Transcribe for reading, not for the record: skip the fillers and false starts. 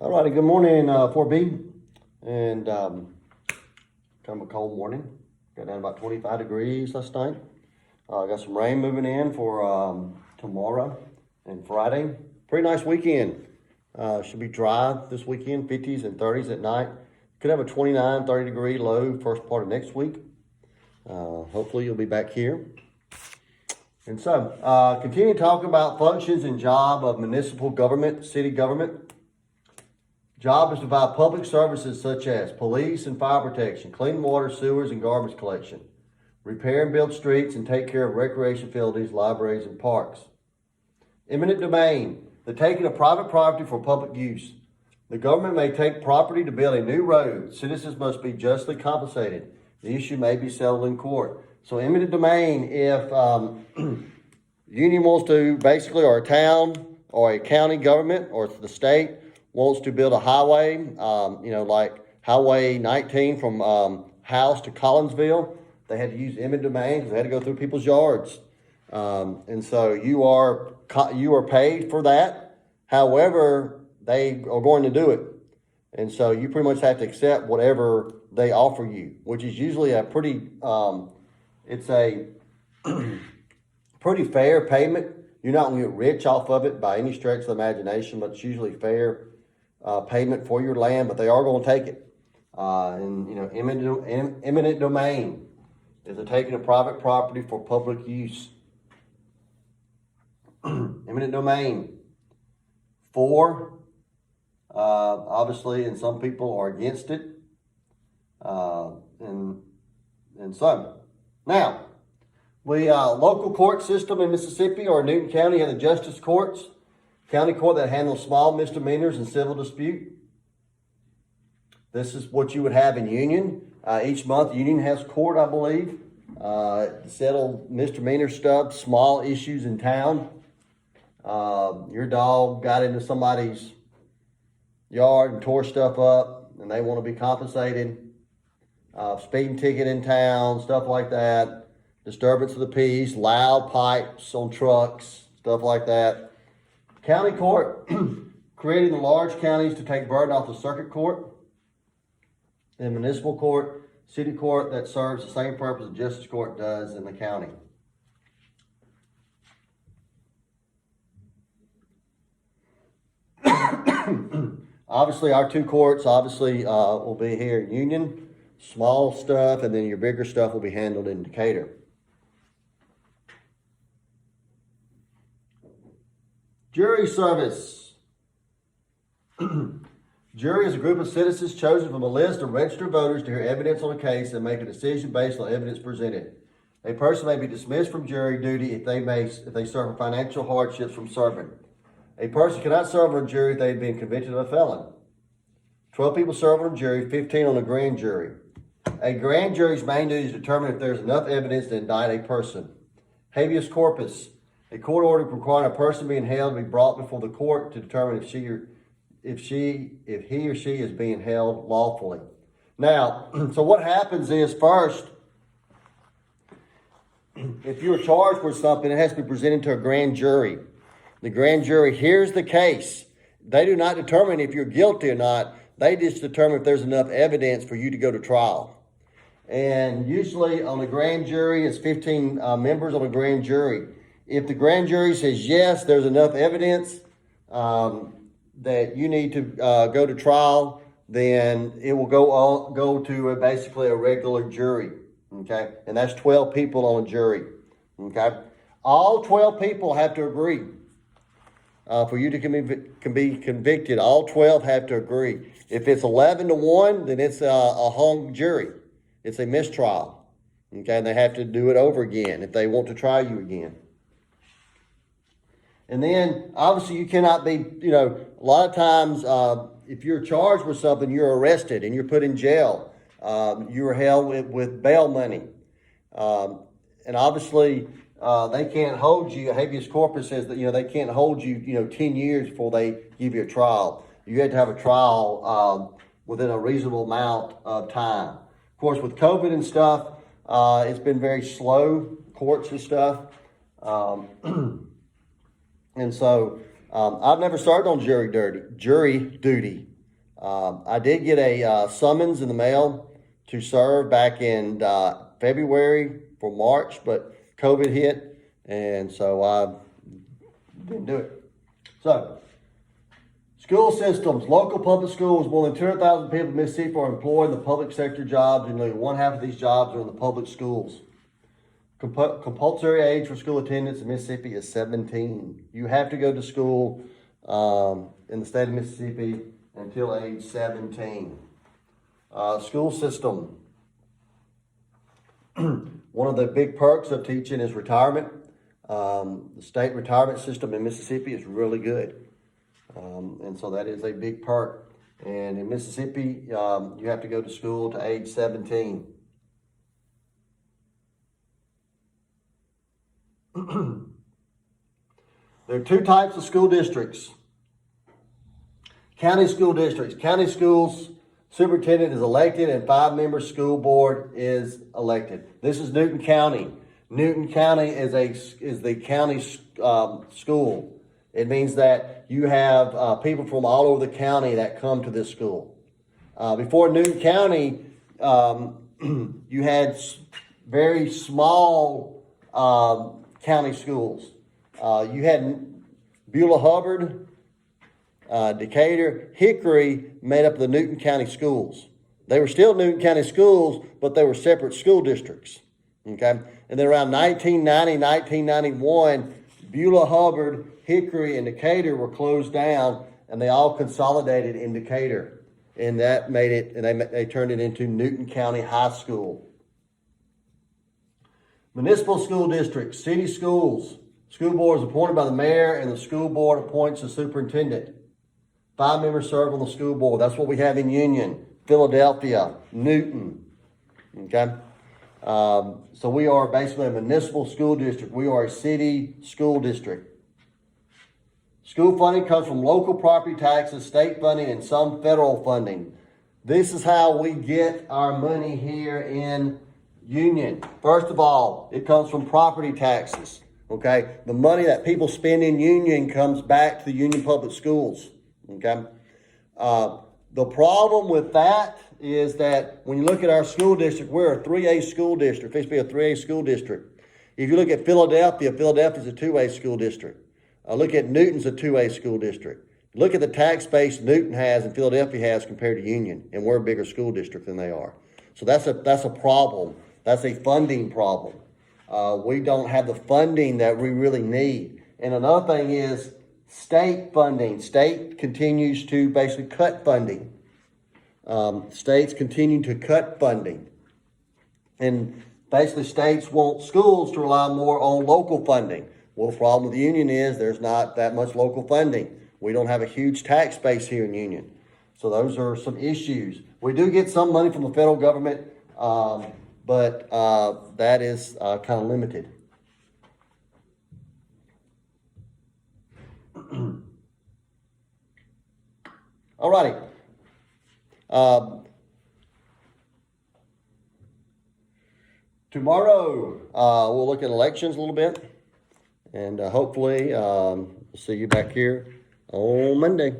All righty, good morning, 4B. And kind of a cold morning. Got down about 25 degrees last night. Got some rain moving in for tomorrow and Friday. Pretty nice weekend. Should be dry this weekend, 50s and 30s at night. Could have a 29, 30 degree low first part of next week. Hopefully you'll be back here. And so, continue to talk about functions and job of municipal government, city government. Job is to provide public services such as police and fire protection, clean water, sewers, and garbage collection, repair and build streets, and take care of recreation facilities, libraries, and parks. Eminent domain, the taking of private property for public use. The government may take property to build a new road. Citizens must be justly compensated. The issue may be settled in court. So eminent domain, if union wants to basically, or a town or a county government or the state wants to build a highway, like Highway 19 from House to Collinsville, they had to use eminent domain because they had to go through people's yards. And so you are paid for that. However, they are going to do it. And so you pretty much have to accept whatever they offer you, which is usually a pretty, it's a pretty fair payment. You're not going to get rich off of it by any stretch of the imagination, but it's usually fair payment for your land, but they are going to take it. Eminent domain is the taking of private property for public use. Eminent domain. Obviously, and some people are against it. And so, now, we local court system in Mississippi or Newton County have the justice courts. County court that handles small misdemeanors and civil dispute. This is what you would have in Union. Each month, Union has court, I believe, to settle misdemeanor stuff, small issues in town. Your dog got into somebody's yard and tore stuff up, and they want to be compensated. Speeding ticket in town, stuff like that. Disturbance of the peace, loud pipes on trucks, stuff like that. County court, creating the large counties to take burden off the circuit court. And municipal court, city court that serves the same purpose the justice court does in the county. Obviously, our two courts will be here in Union, small stuff, and then your bigger stuff will be handled in Decatur. Jury service. Jury is a group of citizens chosen from a list of registered voters to hear evidence on a case and make a decision based on evidence presented. A person may be dismissed from jury duty if they suffer financial hardships from serving. A person cannot serve on a jury if they have been convicted of a felon. 12 people serve on a jury, 15 on a grand jury. A grand jury's main duty is to determine if there is enough evidence to indict a person. Habeas corpus. A court order requiring a person being held to be brought before the court to determine if he or she is being held lawfully. Now, so what happens is first, if you're charged with something, it has to be presented to a grand jury. The grand jury hears the case. They do not determine if you're guilty or not. They just determine if there's enough evidence for you to go to trial. And usually on a grand jury, it's 15 members on a grand jury. If the grand jury says, yes, there's enough evidence that you need to go to trial, then it will go to basically a regular jury, okay? And that's 12 people on a jury, okay? All 12 people have to agree for you to be convicted. All 12 have to agree. If it's 11-1, then it's a hung jury. It's a mistrial, okay? And they have to do it over again if they want to try you again. And then, obviously, you cannot be, a lot of times, if you're charged with something, you're arrested and you're put in jail. You're held with bail money. And obviously, they can't hold you. Habeas corpus says that, they can't hold you, 10 years before they give you a trial. You had to have a trial within a reasonable amount of time. Of course, with COVID and stuff, it's been very slow, courts and stuff. And so I've never started on jury duty. I did get a summons in the mail to serve back in February for March, but COVID hit, and so I didn't do it. So, school systems. Local public schools. More than 200,000 people in Mississippi are employed in the public sector jobs, and nearly one half of these jobs are in the public schools. Compulsory age for school attendance in Mississippi is 17. You have to go to school in the state of Mississippi until age 17. School system. One of the big perks of teaching is retirement. The state retirement system in Mississippi is really good. And so that is a big perk. And in Mississippi, you have to go to school to age 17. There are two types of school districts. County school districts. County schools superintendent is elected and 5-member school board is elected. This is Newton County. Newton County is the county school. It means that you have people from all over the county that come to this school. Before Newton County, you had very small county schools. You had Beulah Hubbard, Decatur, Hickory made up the Newton County schools. They were still Newton County schools, but they were separate school districts. Okay? And then around 1990, 1991, Beulah Hubbard, Hickory, and Decatur were closed down, and they all consolidated in Decatur. And that made it, and they turned it into Newton County High School. Municipal school districts, city schools. School board is appointed by the mayor, and the school board appoints the superintendent. 5 members serve on the school board. That's what we have in Union, Philadelphia, Newton. Okay? So we are basically a municipal school district. We are a city school district. School funding comes from local property taxes, state funding, and some federal funding. This is how we get our money here in Union. First of all, it comes from property taxes. Okay? The money that people spend in Union comes back to the Union Public Schools. Okay? The problem with that is that when you look at our school district, we're a 3A school district. It's supposed to be a 3A school district. If you look at Philadelphia, Philadelphia's a 2A school district. Look at Newton's a 2A school district. Look at the tax base Newton has and Philadelphia has compared to Union, and we're a bigger school district than they are. So that's a problem. That's a funding problem. We don't have the funding that we really need. And another thing is state funding. State continues to basically cut funding. States continue to cut funding. And basically states want schools to rely more on local funding. Well, the problem with the Union is there's not that much local funding. We don't have a huge tax base here in Union. So those are some issues. We do get some money from the federal government, but that is kind of limited. All righty. Tomorrow, we'll look at elections a little bit, and hopefully see you back here on Monday.